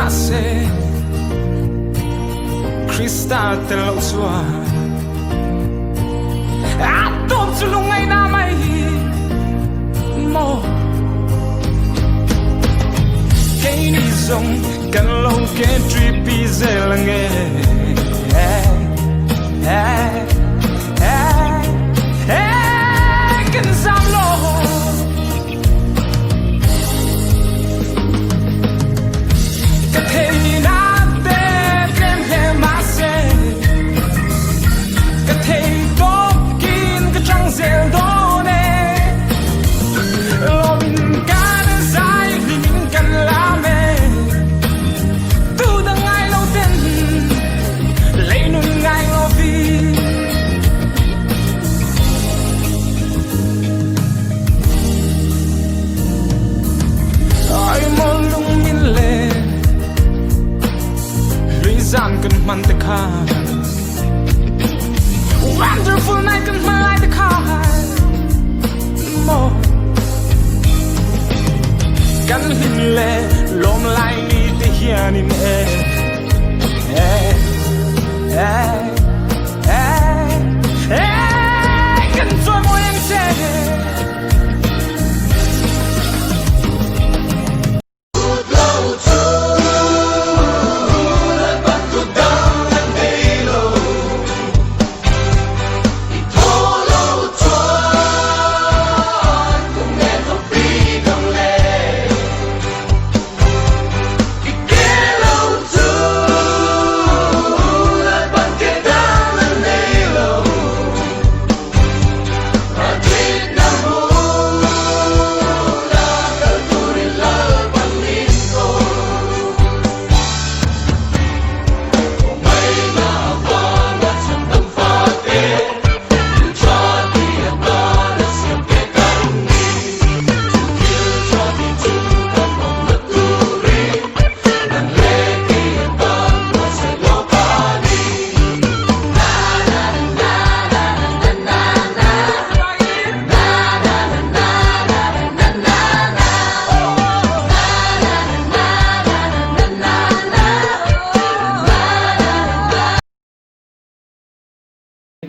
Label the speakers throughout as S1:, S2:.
S1: mase Krista telo swa atom sulungay na may mo kay ni song kan lo ke tripi zelange kan samlo Zan kan man te ka wonderful night kan man like the car mo kan hin le lom lai ni te hian in kan joy mo en se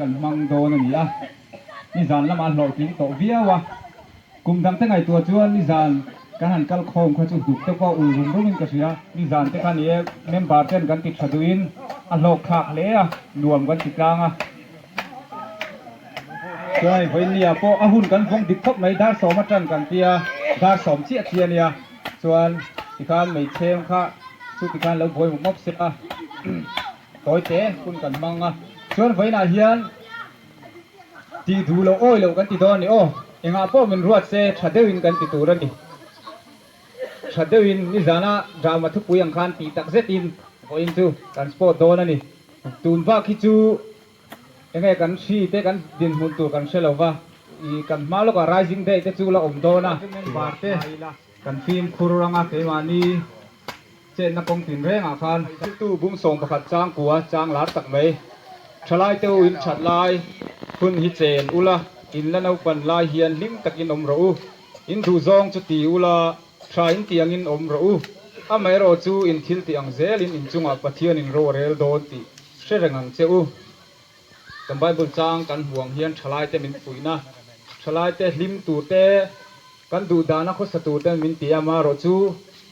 S2: กันมังโดนนี่อ่ะนิจานละมันหลอกทิ้งโตเบี้ยวะกุมดังแต่ไงตัวจวนนิจานการหันกัลโคมเขาจุดดุแต่ก็อุ่นรุ่งกันเสียนิจานแต่กันนี้เมมบาร์เต้นกันติดฉดุอินอันหลอกขากเลี้ยรวมกันติดกลางอ่ะช่วยไว้เนี่ยพออาหุ่นกันฟงดิบคบไม่ได้สมมาจันกันเตียได้สมเชี่ยเทียเนี่ยส่วนที่การไม่เชื่อค่ะสุดที่การเราบวยหมกเสียต่อยเตะคุณกันมังอ่ะส่วนไฟหน้าเฮียนที่ดูเราโอ้ยเรากันติดตอนนี้โอ้ยังอาพ่อมันรวดเสียชัดเดวินกันติดตัวนี่ชัดเดวินนี่จานะดรามาทุกปุยยังคันตีตักเซตินโอ้ยจูกันสปอร์ตโดนนี่ตูนว่าคิจูยังไงกันชีเตกันดินหุ่นตัวกันเชลว่าอีกันมาลูกอะไรสิ่งเด็กจะจูละอมโดนะบาร์เตกันฟิล์มคูรังอาเกมานีเจนนักกงตินเร่งอาคารตู้บุ้มส่งประคัดจ้างกัวจ้างหลาดตักไหมชลายเต้าอินฉัดลายคุณฮิเจนอุละอินละนาวปันลายเฮียนลิมตักอินอมรูอินดูซองจุตีอุละชายอินเตียงอินอมรูอาไม่รอจูอินทิลตีอังเซลินอินจุงอาปะเทียนอินโรเรลโดนตีเชื่องังเจ้ากันใบบุญจางกันห่วงเฮียนชลายเต้มินปุยนะชลายเต้ลิมตูเต้กันดูดานะคุสตูเต้มินตียามารอจู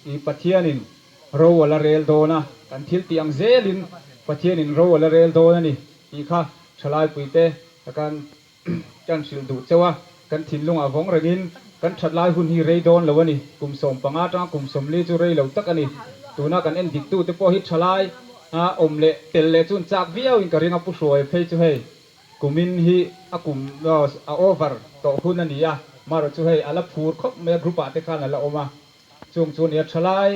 S2: อีปะเทียนอินโรวลาเรลโดนะกันทิลตีอังเซลินปะเทียนอินโรวลาเรลโดนะนี่อีข้าชลายปุยเต้กันกันสิลดูเจ้าว่ากันถิ่นลงอาวงระงินกันชัดลายหุ่นฮีเรย์โดนแล้ววะนี่กลุ่มสมปังอาจ้ากลุ่มสมลีจูเรย์เหล่าตักอันนี้ตัวน่ากันเอ็นดิกตู้เตปอฮิตชลายอมเละเตลเละจุนจากเวียวอินกระริงอปุชวยเพย์จูเฮกลุ่มมินฮีกลุ่มโอเวอร์ต่อหุ่นนั่นนี่มารจูเฮอัลลับฟูร์คบเมื่อกรุ๊ปอาเตกันนั่นละออกมาจงชวนเอชลาย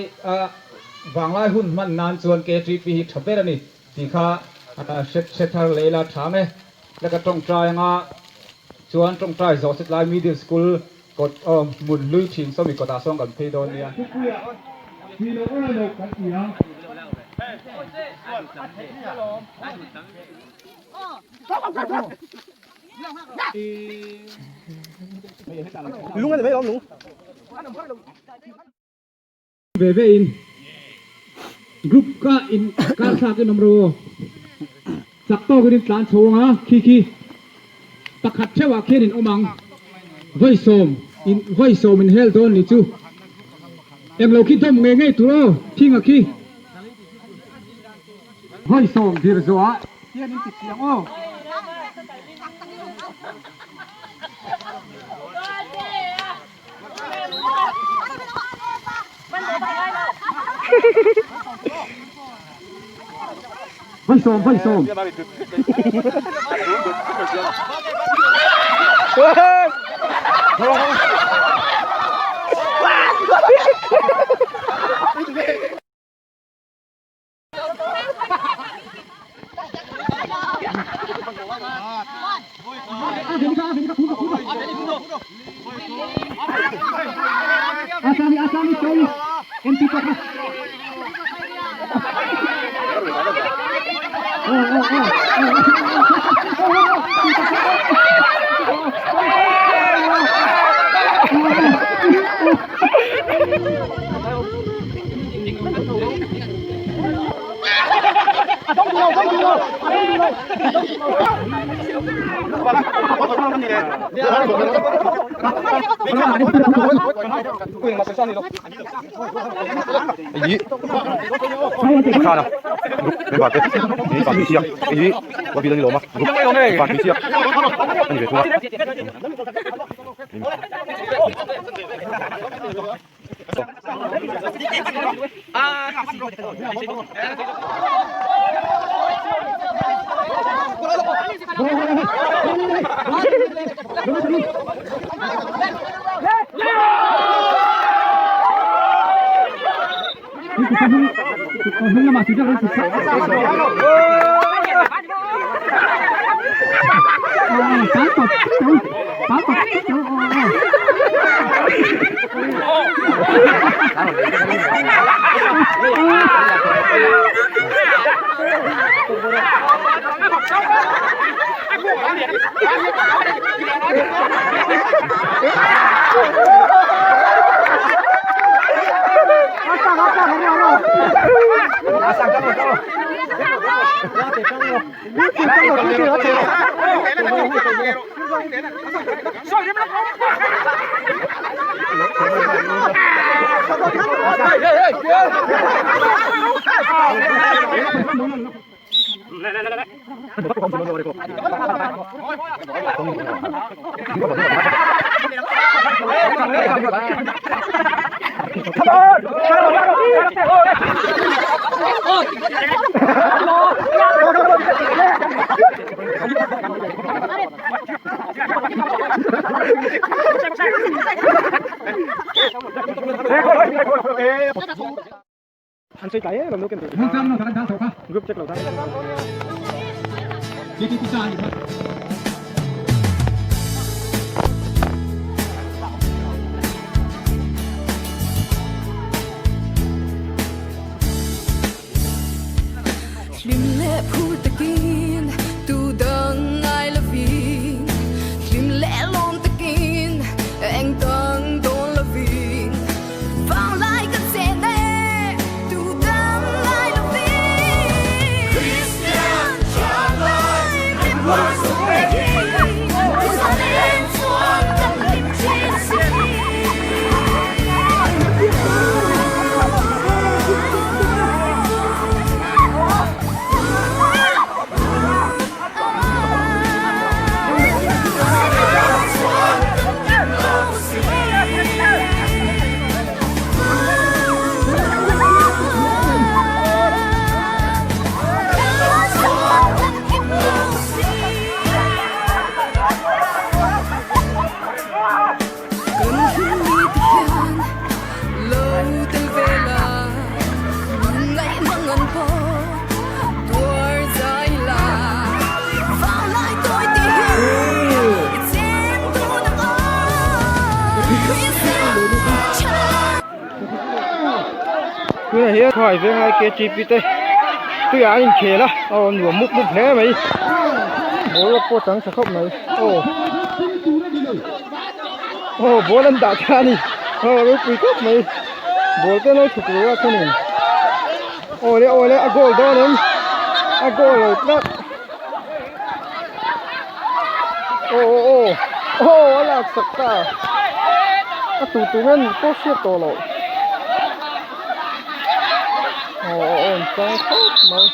S2: วางลายหุ่นมันนานชวนเกจีพีฮิตทับเบรนี่ที่ข้าเชตทาร์เลลาถามแล้วก็ต้องใจชวนต้องใจจอสิไลมีเดียสคูลกดมุนลุยชิงสมิกดาส่งกันเพย์โดนเนี่ย
S3: ลุงอะไรไม่ร้องลุง
S2: เบเบอิน grup ka in ka sa ke nomro sakto gudin tlan chonga khi pakhat chewa khenin omang voi som in hel don ni chu em lo khi thom nge tu ro thinga khi voi som dir zoa tian in ti siang o voi som Asami sorry empty pakas
S3: ý khá nào bên bạn tết ý bạn bị chiếc ý qua bị đi lỗ mà bạn bị chiếc anh về thua
S2: Hưng mà sudah kan susah.
S3: anh chơi cái làm đâu cái
S2: Hưng Trâm nó thằng thằng
S3: group check đầu thang
S2: đi ra gì thôi.
S4: Lim lệ phu ta kin tu dang ai la vin lim lệ lom ta kin anh tang don la vin vang lại cái xe nè tu dang ai la vin Christian Charlie lim hoa su pe tu sa lên xuống tâm lim trên xe
S3: cái này khỏi với hai cái chip đi tôi anh khề đó nửa múc thế mày bố là cô trắng sạc này bố lên đảo cha đi lúc quý cốc mày bố cái nó thuộc lúa thế này Ole, a goal doon him. A goal out na. Wala sakta. Tutungan ko siya tolo. Sang top man.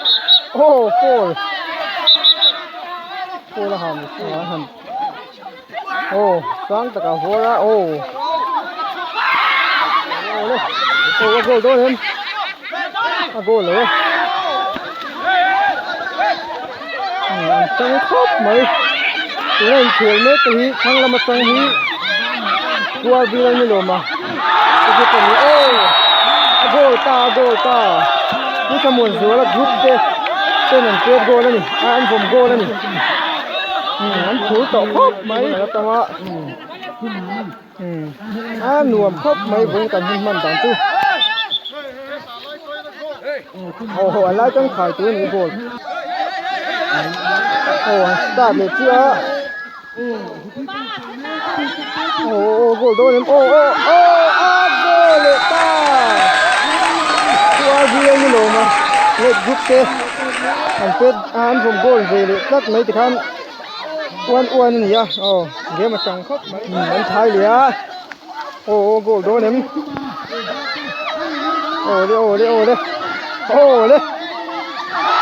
S3: Foul. Foul ham. Sang taka hora. A goal doon him. A goal rồi. Sang top mày. Tụi này खेल में तो ही thằng làm mặt sang he qua bilang ni lo mà. Cái cái này goal ta. Ni kamu zola group de. Tên là kết goal này. Anh vom goal này. Anh thủ tọ khóc mấy là tao mà. Anh nuông khóc mấy với cả mình tặng tu. Anh lại trong khai tuổi này goal. Startเลยchưa? Goal doon him. Goalเลยta. Qua bilang ni lo mà. Let group te. Anh phết anh vom goal vềเลย. Tất mấy thì khăn. Uan này à. Game mà chẳng khóc. Anh thay liền à. Goal doon him. Ole.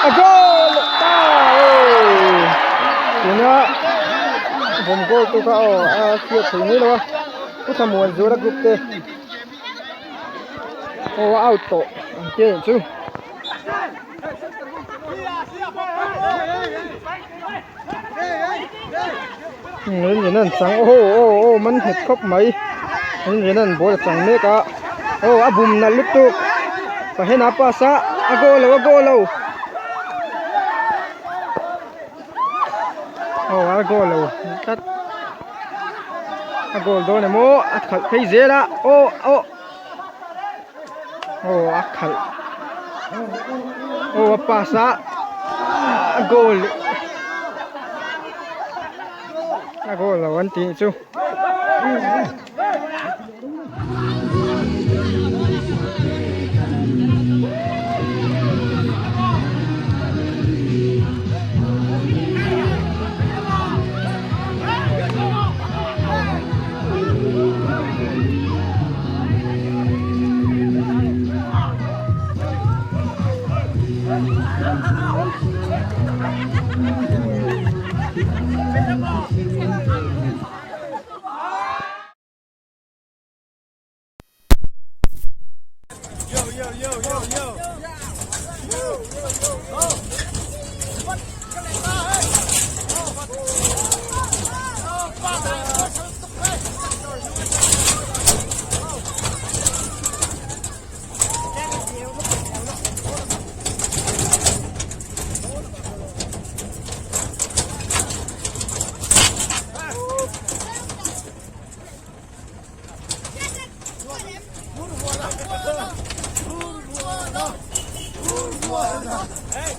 S3: A goal ta. Punya vom goal tu ka siap sini lo. Ku samuan zura group te. Out to. Okay, chu. Nên nên sang mình hết khóc mấy. Nên nên bố sang mấy cả. Abum na lutu. Pahen apa sa? A goal. A goal. Cắt. A goal doon này mo. Khal thấy dễ đó. Khal. Apa sa? A goal. A goal là one thing chu.
S5: Hey!